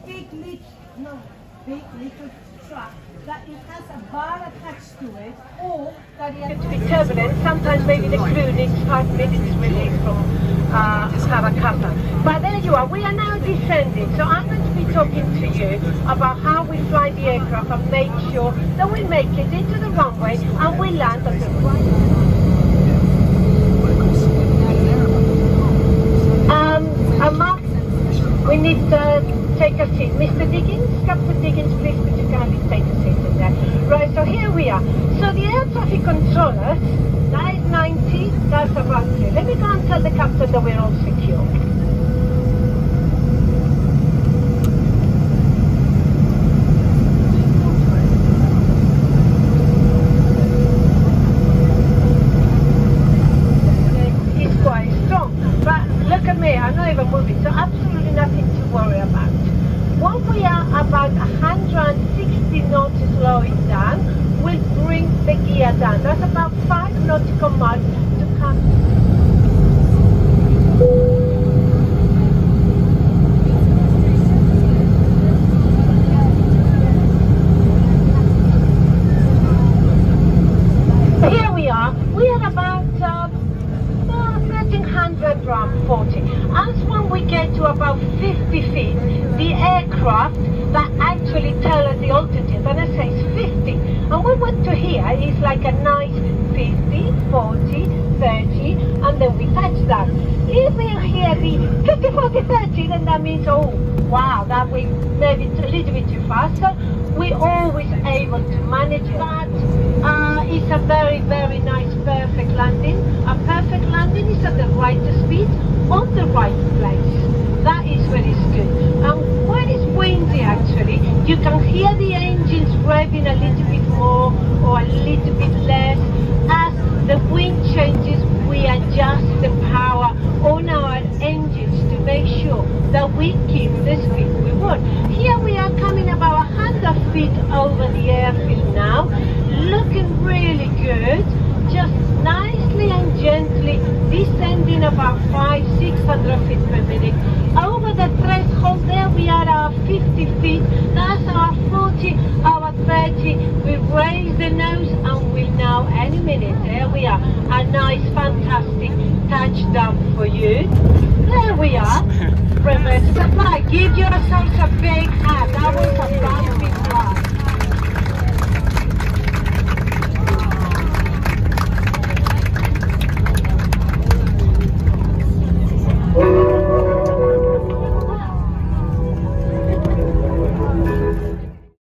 big little truck that it has a bar attached to it, or that it has to be turbulent. Sometimes maybe the crew needs 5 minutes release from Karakata. But there you are, we are now descending, so I'm going to be talking to you about how we fly the aircraft and make sure that we make it into the runway and we land at the right. Mark, we need to take a seat. Mr. Diggins, Captain Diggins, please could you kindly take a seat in there. Right, so here we are. So the air traffic controllers, that is 90, that's about 3. Let me go and tell the captain that we're all secure. He's quite strong, but look at me, I'm not even moving, so absolutely nothing to worry about. When we are about 160 knots slowing down, we'll bring the gear down. That's about 5 nautical miles to come. Here we are about 1300 around 40. As when we get to about 50 feet, the aircraft that actually tell us the altitude, and I say it's 50, and we went to here, it's like a nice 50, 40, 30, and then we touch that. If we hear the 50, 40, 30, then that means, oh wow, that we maybe a little bit too fast, so we're always able to manage it. But it's a very, very nice, perfect landing. A perfect landing is at the right speed, on the right place. That is when it's good. And when it's windy actually, you can hear the engines revving a little bit more or a little bit less. As the wind changes, we adjust the power on our engines to make sure that we keep the speed we want. Here we are coming about 100 feet over the airfield now, looking really good, just nicely and gently descending about 500-600 feet per minute. Over the threshold there we are at 50 feet, that's our 40, our 30, we raise the nose and we now any minute, there we are, a nice fantastic touchdown for you. There we are, reverse supply, give yourselves a big hand, that was a